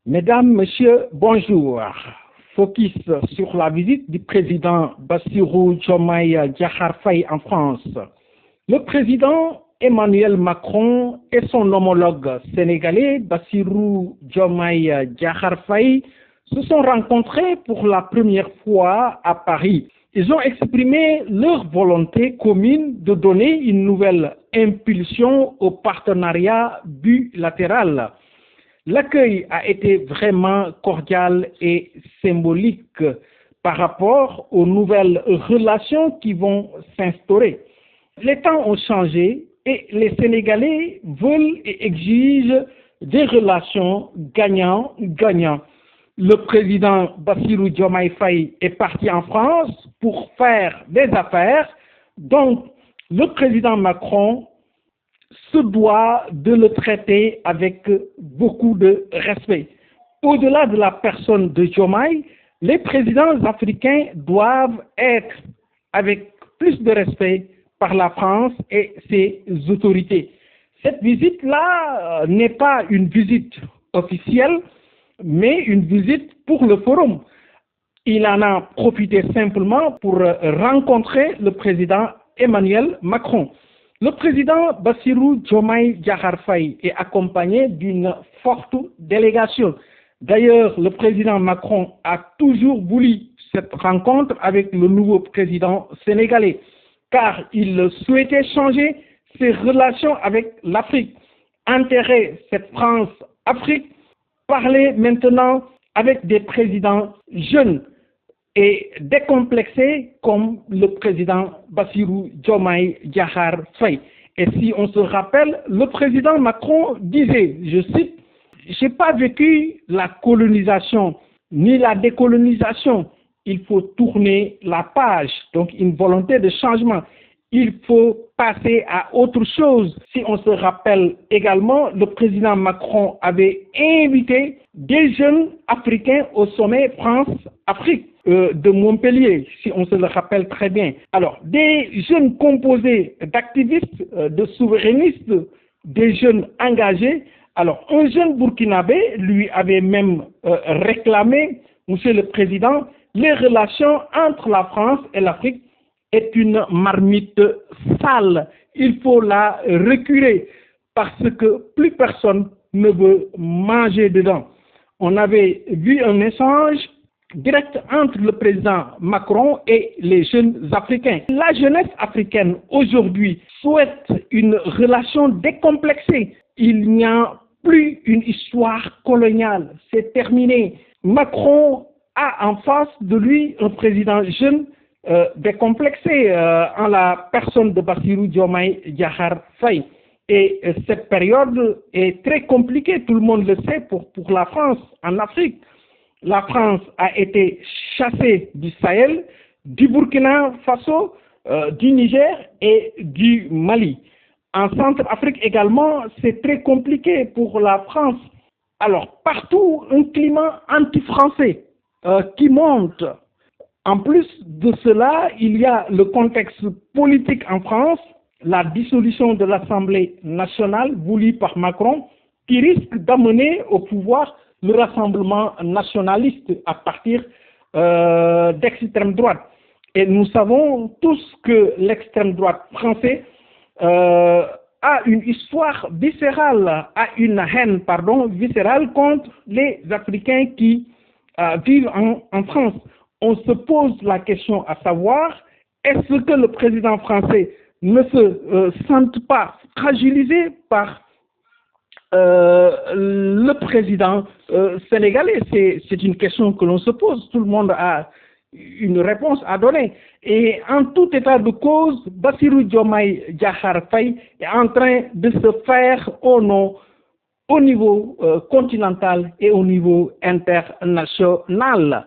Mesdames, Messieurs, bonjour. Focus sur la visite du président Bassirou Diomaye Diakhar Faye en France. Le président Emmanuel Macron et son homologue sénégalais Bassirou Diomaye Diakhar Faye se sont rencontrés pour la première fois à Paris. Ils ont exprimé leur volonté commune de donner une nouvelle impulsion au partenariat bilatéral. L'accueil a été vraiment cordial et symbolique par rapport aux nouvelles relations qui vont s'instaurer. Les temps ont changé et les Sénégalais veulent et exigent des relations gagnant-gagnant. Le président Bassirou Diomaye Faye est parti en France pour faire des affaires, donc le président Macron se doit de le traiter avec beaucoup de respect. Au-delà de la personne de Diomaye, les présidents africains doivent être avec plus de respect par la France et ses autorités. Cette visite-là n'est pas une visite officielle, mais une visite pour le forum. Il en a profité simplement pour rencontrer le président Emmanuel Macron. Le président Bassirou Diomaye Diakhar Faye est accompagné d'une forte délégation. D'ailleurs, le président Macron a toujours voulu cette rencontre avec le nouveau président sénégalais, car il souhaitait changer ses relations avec l'Afrique, intégrer cette France-Afrique, parler maintenant avec des présidents jeunes et décomplexé comme le président Bassirou Diomaye Diakhar Faye. Et si on se rappelle, le président Macron disait, je cite, « J'ai pas vécu la colonisation ni la décolonisation. Il faut tourner la page. » Donc une volonté de changement. Il faut passer à autre chose. Si on se rappelle également, le président Macron avait invité des jeunes africains au sommet France-Afrique de Montpellier, si on se le rappelle très bien. Alors, des jeunes composés d'activistes, de souverainistes, des jeunes engagés. Alors, un jeune burkinabé lui avait même réclamé, Monsieur le Président, les relations entre la France et l'Afrique est une marmite sale. Il faut la reculer parce que plus personne ne veut manger dedans. On avait vu un échange direct entre le président Macron et les jeunes africains. La jeunesse africaine aujourd'hui souhaite une relation décomplexée. Il n'y a plus une histoire coloniale. C'est terminé. Macron a en face de lui un président jeune décomplexé en la personne de Bassirou Diomaye Diakhar Faye. Et cette période est très compliquée, tout le monde le sait, pour la France en Afrique. La France a été chassée du Sahel, du Burkina Faso, du Niger et du Mali. En Centrafrique également, c'est très compliqué pour la France. Alors, partout, un climat anti-français qui monte. En plus de cela, il y a le contexte politique en France, la dissolution de l'Assemblée nationale voulue par Macron, qui risque d'amener au pouvoir le Rassemblement nationaliste à partir d'extrême droite. Et nous savons tous que l'extrême droite française a une histoire viscérale, a une haine, viscérale contre les Africains qui vivent en France. On se pose la question à savoir, est-ce que le président français ne se sent pas fragilisé par le président sénégalais? C'est une question que l'on se pose. Tout le monde a une réponse à donner. Et en tout état de cause, Bassirou Diomaye Diakhar Faye est en train de se faire au niveau continental et au niveau international.